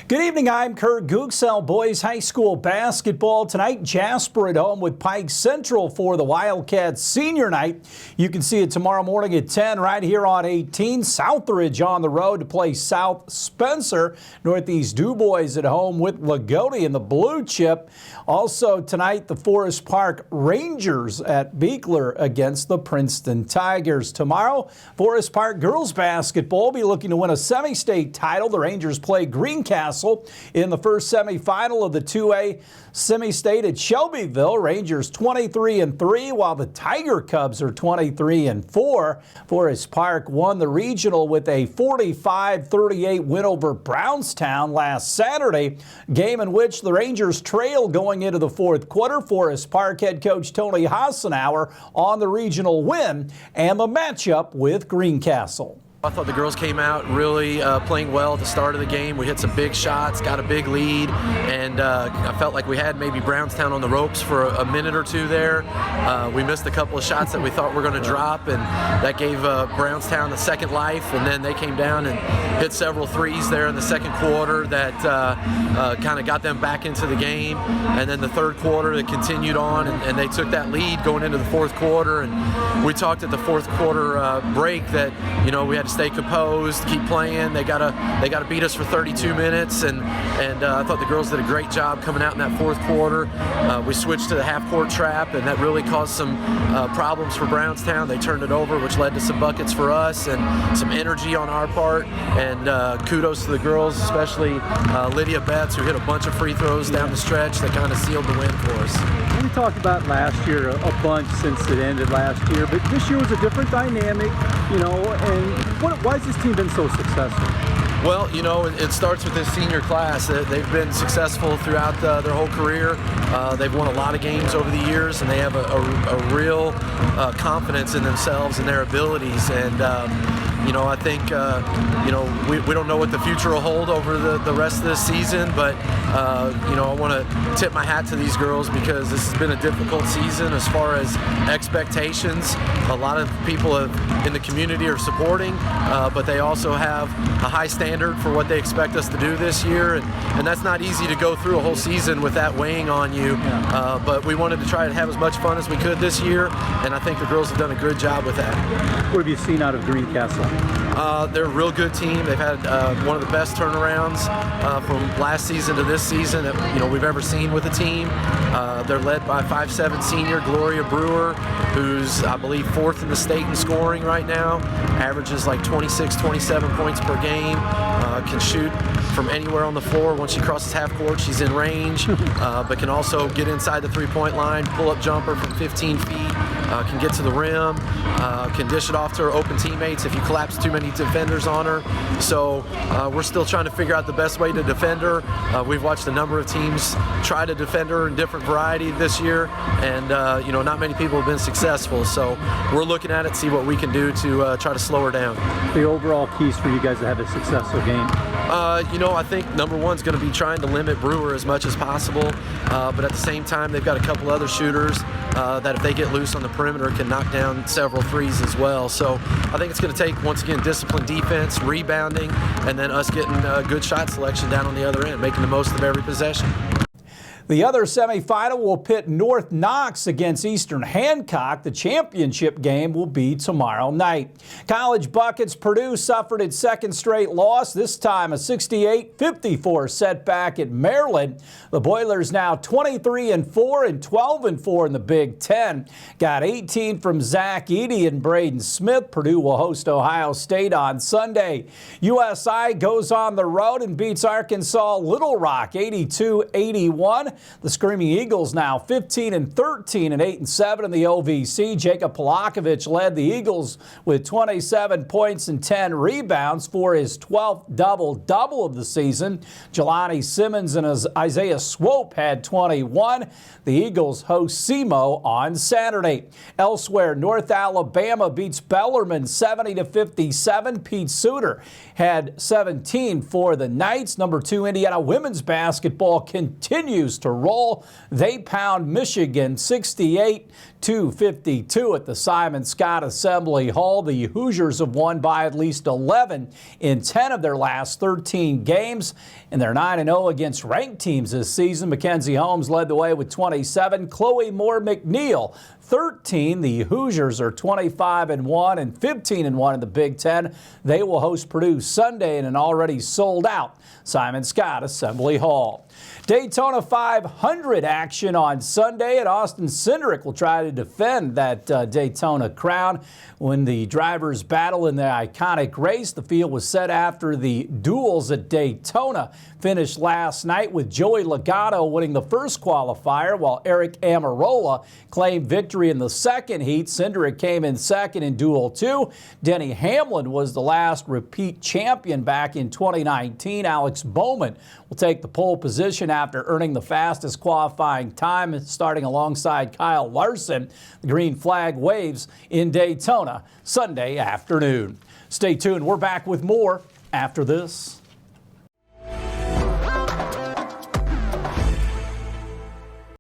Good evening, I'm Kurt Gutgsell. Boys high school basketball tonight. Jasper at home with Pike Central for the Wildcats senior night. You can see it tomorrow morning at 10 right here on 18. Southridge on the road to play South Spencer. Northeast DuBois at home with Lagodi in the blue chip. Also tonight, the Forest Park Rangers at Beekler against the Princeton Tigers. Tomorrow, Forest Park girls basketball will be looking to win a semi-state title. The Rangers play Greencastle in the first semifinal of the 2A semi-state at Shelbyville. Rangers 23-3, while the Tiger Cubs are 23-4. Forest Park won the regional with a 45-38 win over Brownstown last Saturday, game in which the Rangers trailed going into the fourth quarter. Forest Park head coach Tony Hassenauer on the regional win and the matchup with Greencastle. I thought the girls came out really playing well at the start of the game. We hit some big shots, got a big lead, and I felt like we had maybe Brownstown on the ropes for a minute or two there. We missed a couple of shots that we thought were going to drop, and that gave Brownstown a second life, and then they came down and hit several threes there in the second quarter that kind of got them back into the game. And then the third quarter, it continued on, and they took that lead going into the fourth quarter. And we talked at the fourth quarter break that, you know, we had to stay composed, keep playing. They gotta beat us for 32 minutes, and I thought the girls did a great job coming out in that fourth quarter. We switched to the half-court trap, and that really caused some problems for Brownstown. They turned it over, which led to some buckets for us and some energy on our part. And kudos to the girls, especially Lydia Betts, who hit a bunch of free throws down the stretch that kind of sealed the win for us. We talked about last year a bunch since it ended last year, but this year was a different dynamic, you know, and why has this team been so successful? Well, you know, it starts with this senior class. They've been successful throughout their whole career. They've won a lot of games over the years, and they have a real confidence in themselves and their abilities. And you know, I think, you know, we don't know what the future will hold over the rest of this season, but, you know, I want to tip my hat to these girls because this has been a difficult season as far as expectations. A lot of people in the community are supporting, but they also have a high standard for what they expect us to do this year, and that's not easy to go through a whole season with that weighing on you, but we wanted to try to have as much fun as we could this year, and I think the girls have done a good job with that. What have you seen out of Greencastle? They're a real good team. They've had one of the best turnarounds from last season to this season that, you know, we've ever seen with a team. They're led by 5'7" senior Gloria Brewer, who's, I believe, fourth in the state in scoring right now. Averages like 26, 27 points per game. Can shoot from anywhere on the floor. Once she crosses half court, she's in range, but can also get inside the three-point line, pull-up jumper from 15 feet, can get to the rim, can dish it off to her open teammates if you collapse too many defenders on her. So we're still trying to figure out the best way to defend her. We've watched a number of teams try to defend her in different variety this year, and you know, not many people have been successful. So we're looking at it, see what we can do to try to slow her down. The overall keys for you guys to have a successful game? You know, I think number one's going to be trying to limit Brewer as much as possible, but at the same time, they've got a couple other shooters that if they get loose on the perimeter can knock down several threes as well. So I think it's going to take, once again, disciplined defense, rebounding, and then us getting good shot selection down on the other end, making the most of every possession. The other semifinal will pit North Knox against Eastern Hancock. The championship game will be tomorrow night. College buckets, Purdue suffered its second straight loss, this time a 68-54 setback at Maryland. The Boilers now 23-4 and 12-4 in the Big Ten. Got 18 from Zach Edey and Braden Smith. Purdue will host Ohio State on Sunday. USI goes on the road and beats Arkansas Little Rock 82-81. The Screaming Eagles now 15-13 and 8-7 in the OVC. Jacob Polakovich led the Eagles with 27 points and 10 rebounds for his 12th double-double of the season. Jelani Simmons and Isaiah Swope had 21. The Eagles host SEMO on Saturday. Elsewhere, North Alabama beats Bellarmine 70-57. Pete Suter had 17 for the Knights. Number 2 Indiana women's basketball continues to to roll. They pound Michigan 68-52 at the Simon Scott Assembly Hall. The Hoosiers have won by at least 11 in 10 of their last 13 games, and they're 9-0 against ranked teams this season. Mackenzie Holmes led the way with 27. Chloe Moore McNeil 13. The Hoosiers are 25-1 and 15-1 in the Big Ten. They will host Purdue Sunday in an already sold-out Simon Scott Assembly Hall. Daytona 500 action on Sunday, and Austin Cindric will try to defend that Daytona crown when the drivers battle in the iconic race. The field was set after the duels at Daytona finished last night, with Joey Logano winning the first qualifier, while Eric Amarola claimed victory in the second heat. Cindric came in second in Duel 2. Denny Hamlin was the last repeat champion back in 2019. Alex Bowman will take the pole position after earning the fastest qualifying time, starting alongside Kyle Larson. The green flag waves in Daytona Sunday afternoon. Stay tuned. We're back with more after this.